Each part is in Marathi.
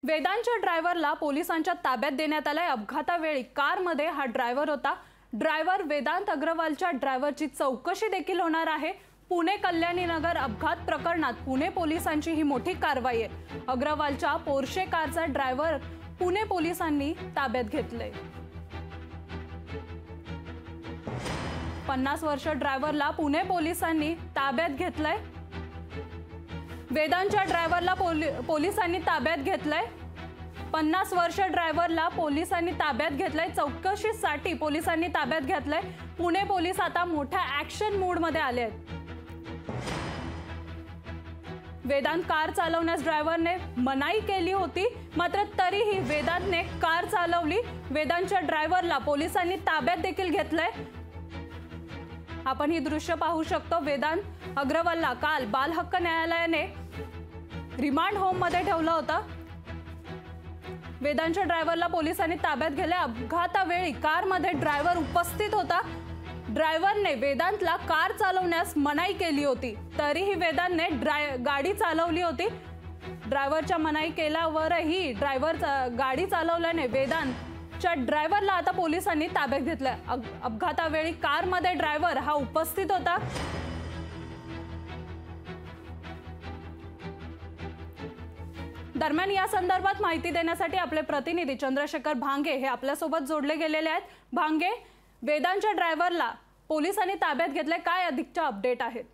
वेदांच्या ड्रायव्हरला पोलिसांच्या ताब्यात देण्यात आलाय। अपघातावेळी कारमध्ये हा ड्रायव्हर होता। ड्रायव्हर वेदांत अग्रवालच्या ड्रायव्हरची चौकशी देखील होणार आहे। पुणे कल्याणी नगर अपघात प्रकरणात पुणे पोलिसांची ही मोठी कारवाई आहे। अग्रवालच्या पोर्शे कारचा ड्रायव्हर पुणे पोलिसांनी ताब्यात घेतलाय। 50 वर्ष ड्रायव्हरला पुणे पोलिसांनी ताब्यात घेतलाय। वेदांच्या ड्रायव्हरला पोलिसांनी ताब्यात घेतलाय। 50 वर्ष ड्रायव्हरला पोलिसांनी ताब्यात घेतलाय। चौकशीसाठी पोलिसांनी ताब्यात घेतलाय। पुणे पोलीस आता मोठ्या ॲक्शन मोड मध्ये आले आहेत। वेदांत कार चालवण्यास ड्रायव्हरने मनाई केली होती, मात्र तरीही वेदांतने कार चालवली। वेदांच्या ड्रायव्हरला पोलिसांनी ताब्यात देखील घेतलंय। आपण ही दृश्य पाहू शकतो। वेदांत अग्रवालला काल बाल हक्क न्यायालयाने रिमांड होम मध्ये ठेवलं होतं। वेदांच्या ड्रायव्हरला पोलिसांनी ताब्यात घेतले। अपघातावेळी कारमध्ये ड्रायव्हर उपस्थित होता। ड्रायव्हरने वेदांतला कार चालवण्यास मनाई केली होती, तरीही वेदांतने गाडी चालवली होती। ड्रायव्हरच्या मनाई केल्यावरही ड्रायव्हर गाडी चालवल्याने वेदांतच्या ड्रायव्हरला आता पोलिसांनी ताब्यात घेतलंय। अपघातावेळी कारमध्ये ड्रायव्हर हा उपस्थित होता। दरम्यान या संदर्भात माहिती देण्यासाठी आपले प्रतिनिधी चंद्रशेखर भांगे हे आपल्यासोबत जोडले गेलेले आहेत। भांगे, वेदांच्या ड्रायव्हरला पोलिसांनी ताब्यात घेतले, काय अधिकच्या अपडेट आहेत?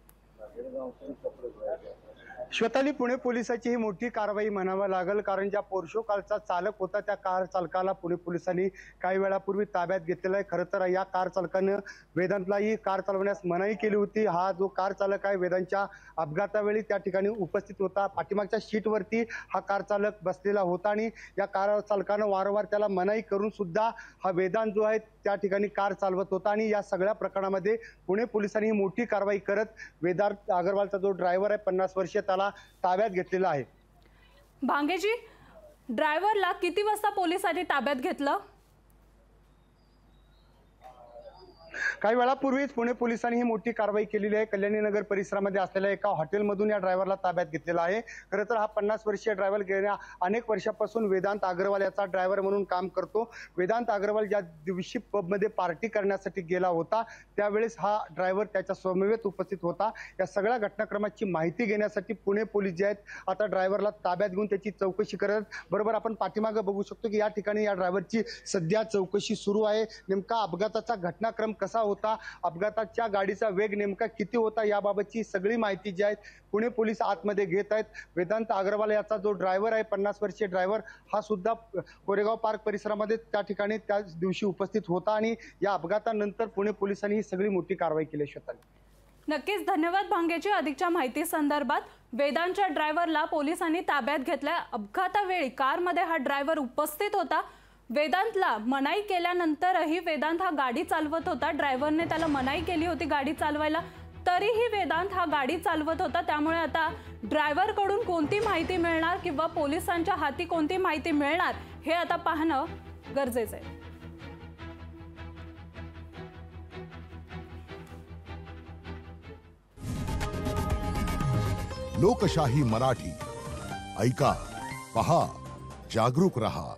श्वेताली, पुणे पोलिसांची ही मोठी कारवाई म्हणावं लागेल, कारण ज्या पोर्शो कारचा चालक होता त्या कार चालकाला पुणे पोलिसांनी काही वेळापूर्वी ताब्यात घेतलेला आहे। खरं तर या कार चालकानं वेदांतला ही कार चालवण्यास मनाई केली होती। हा जो कार चालक आहे वेदांतच्या अपघातावेळी त्या ठिकाणी उपस्थित होता। पाठीमागच्या सीटवरती हा कार चालक बसलेला होता आणि या कार चालकानं वारंवार त्याला मनाई करून सुद्धा हा वेदांत जो आहे त्या ठिकाणी कार चालवत होता आणि या सगळ्या प्रकरणामध्ये पुणे पोलिसांनी ही मोठी कारवाई करत वेदांत अग्रवालचा जो ड्रायव्हर आहे 50 वर्षीय त्याला ताब्यात घेतलेला आहे। भांगेजी, ड्रायव्हरला किती वाजता पोलिसांनी ताब्यात घेतलं? काही वेळापूर्वीच पुणे पोलिसांनी ही मोठी कारवाई केलेली आहे। कल्याणी नगर परिसरामध्ये असलेल्या एका हॉटेलमधून या ड्रायव्हरला ताब्यात घेतलेला आहे। खरं तर हा 50 वर्षीय ड्रायव्हर गेल्या अनेक वर्षापासून वेदांत अग्रवाल याचा ड्रायव्हर म्हणून काम करतो। वेदांत अग्रवाल ज्या दिवशी पबमध्ये पार्टी करण्यासाठी गेला होता त्यावेळेस हा ड्रायव्हर त्याच्या समवेत उपस्थित होता। या सगळ्या घटनाक्रमाची माहिती घेण्यासाठी पुणे पोलीस जे आहेत आता ड्रायव्हरला ताब्यात घेऊन त्याची चौकशी करत, बरोबर आपण पाठीमागे बघू शकतो की या ठिकाणी या ड्रायव्हरची सध्या चौकशी सुरू आहे। नेमका अपघाताचा घटनाक्रम कसा होता, अपघाताच्या गाडीचा वेग नेमका किती होता, याबाबतची सगळी माहिती जी आहे पुणे पोलीस आतमध्ये घेत आहेत। वेदांत अग्रवाल याचा जो ड्रायव्हर आहे 50 वर्षीय ड्रायव्हर हा सुद्धा कोरेगाव पार्क परिसरामध्ये त्या ठिकाणी त्या दिवशी उपस्थित होता आणि या अपघातानंतर पुणे पोलिसांनी ही सगळी मोठी कारवाई केली। नक्कीच धन्यवाद भांगेजी अधिकच्या माहिती संदर्भात। वेदांतच्या ड्रायव्हरला पोलिसांनी ताब्यात घेतलं। अपघातावेळी कारमध्ये हा ड्रायव्हर उपस्थित होता। वेदांतला मनाई केल्यानंतरही वेदांत हा गाडी चालवत होता। ड्रायव्हरने त्याला मनाई केली होती गाडी चालवायला, तरीही वेदांत हा गाडी चालवत होता। त्यामुळे आता ड्रायव्हरकडून कोणती माहिती मिळणार किंवा पोलिसांच्या हाती कोणती माहिती मिळणार हे आता पाहणं गरजेचं आहे। लोकशाही मराठी ऐका, पहा, जागरूक रहा।